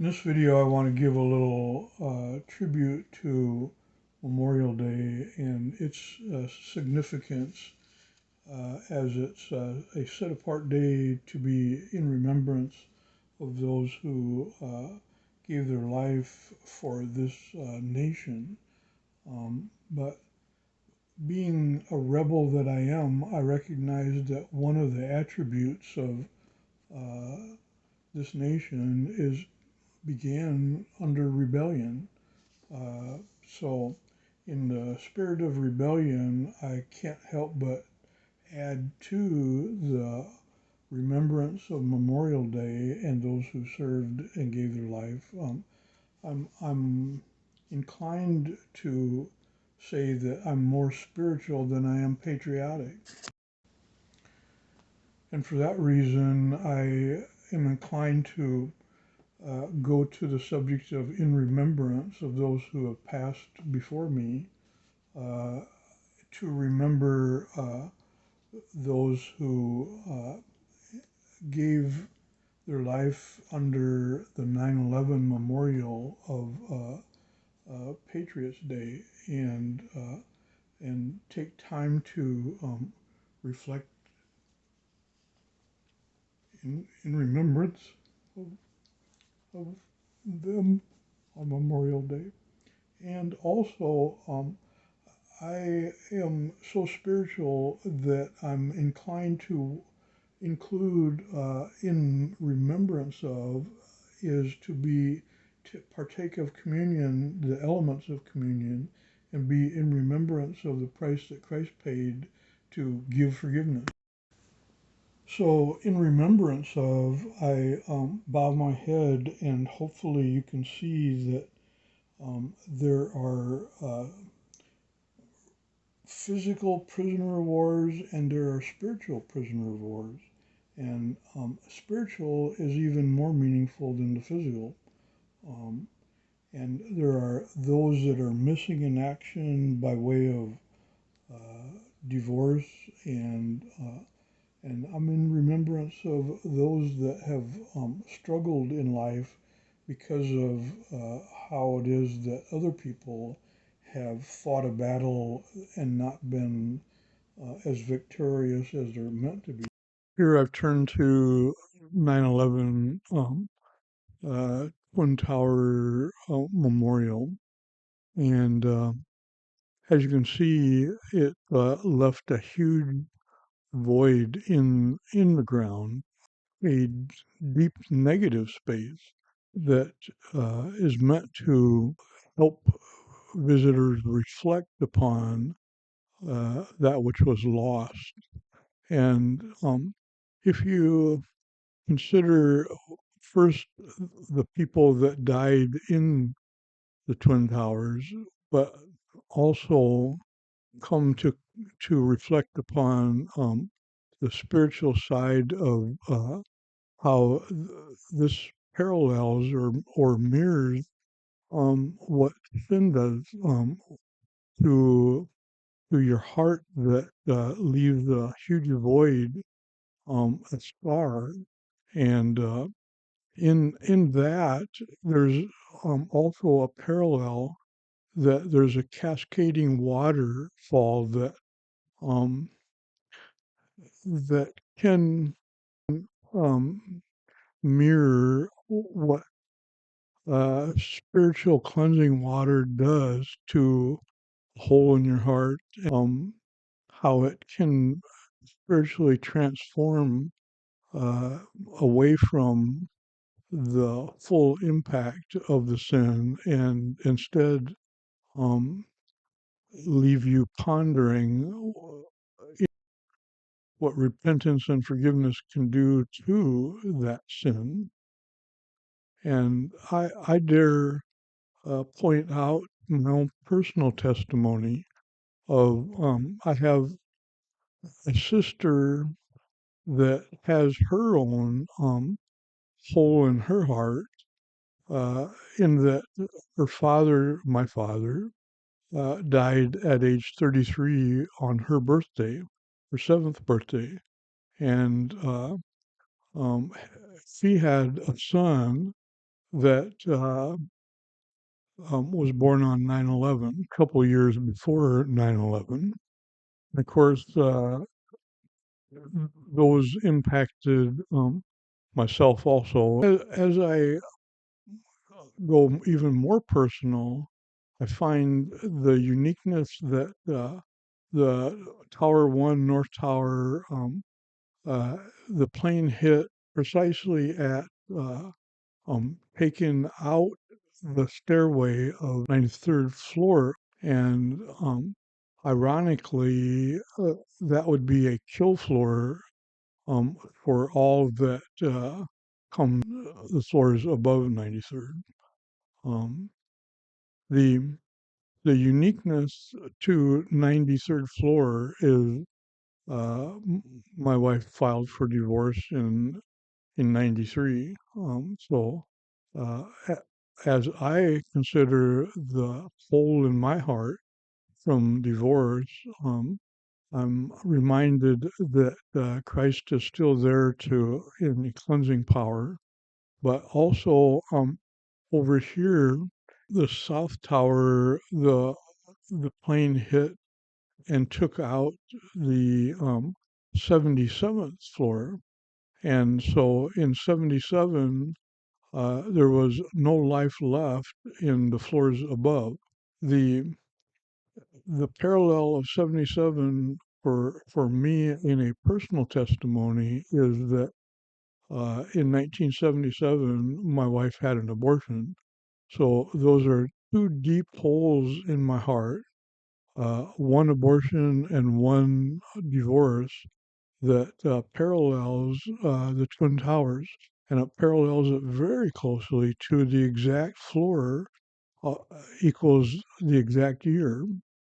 In this video, I want to give a little tribute to Memorial Day and its significance as it's a set apart day to be in remembrance of those who gave their life for this nation. But being a rebel that I am, I recognize that one of the attributes of this nation began under rebellion. So, in the spirit of rebellion, I can't help but add to the remembrance of Memorial Day and those who served and gave their life. I'm inclined to say that I'm more spiritual than I am patriotic. And for that reason, I am inclined to go to the subject of in remembrance of those who have passed before me, uh, to remember those who gave their life under the 9/11 memorial of Patriots Day, and take time to reflect in remembrance of, of them on Memorial Day. And also, I am so spiritual that I'm inclined to include in remembrance of is to partake of communion, the elements of communion, and be in remembrance of the price that Christ paid to give forgiveness. So, in remembrance of, I bow my head, and hopefully you can see that there are physical prisoner of wars and there are spiritual prisoner of wars. And spiritual is even more meaningful than the physical. Um, and there are those that are missing in action by way of divorce, and I'm in remembrance of those that have struggled in life because of how it is that other people have fought a battle and not been as victorious as they're meant to be. Here I've turned to 9/11 Twin Tower Memorial, and as you can see, it left a huge void in the ground, a deep negative space that is meant to help visitors reflect upon that which was lost. And if you consider first the people that died in the Twin Towers, but also come to reflect upon the spiritual side of how this parallels or mirrors what sin does to to your heart that leaves a huge void, a scar, and in that there's also a parallel that there's a cascading waterfall um, that can um, mirror what spiritual cleansing water does to a hole in your heart, how it can spiritually transform uh, away from the full impact of the sin and instead um, leave you pondering what repentance and forgiveness can do to that sin. And I dare point out my own personal testimony of I have a sister that has her own hole in her heart, uh, in that her father, my father, died at age 33 on her birthday, her seventh birthday. And um, she had a son that was born on 9/11, a couple years before 9/11. And of course, those impacted myself also. As I go even more personal, I find the uniqueness that the Tower One, North Tower, uh, the plane hit precisely at taking out the stairway of 93rd floor, and ironically, that would be a kill floor for all that come the floors above 93rd. Um, the the uniqueness to 93rd floor is my wife filed for divorce in 93. So as I consider the hole in my heart from divorce, I'm reminded that Christ is still there to in the cleansing power, but also over here, the South Tower, the plane hit and took out the 77th floor, and so in 77, there was no life left in the floors above. The the parallel of 77 for me in a personal testimony is that in 1977 my wife had an abortion. So those are two deep holes in my heart, one abortion and one divorce that parallels the Twin Towers, and it parallels it very closely to the exact floor, equals the exact year.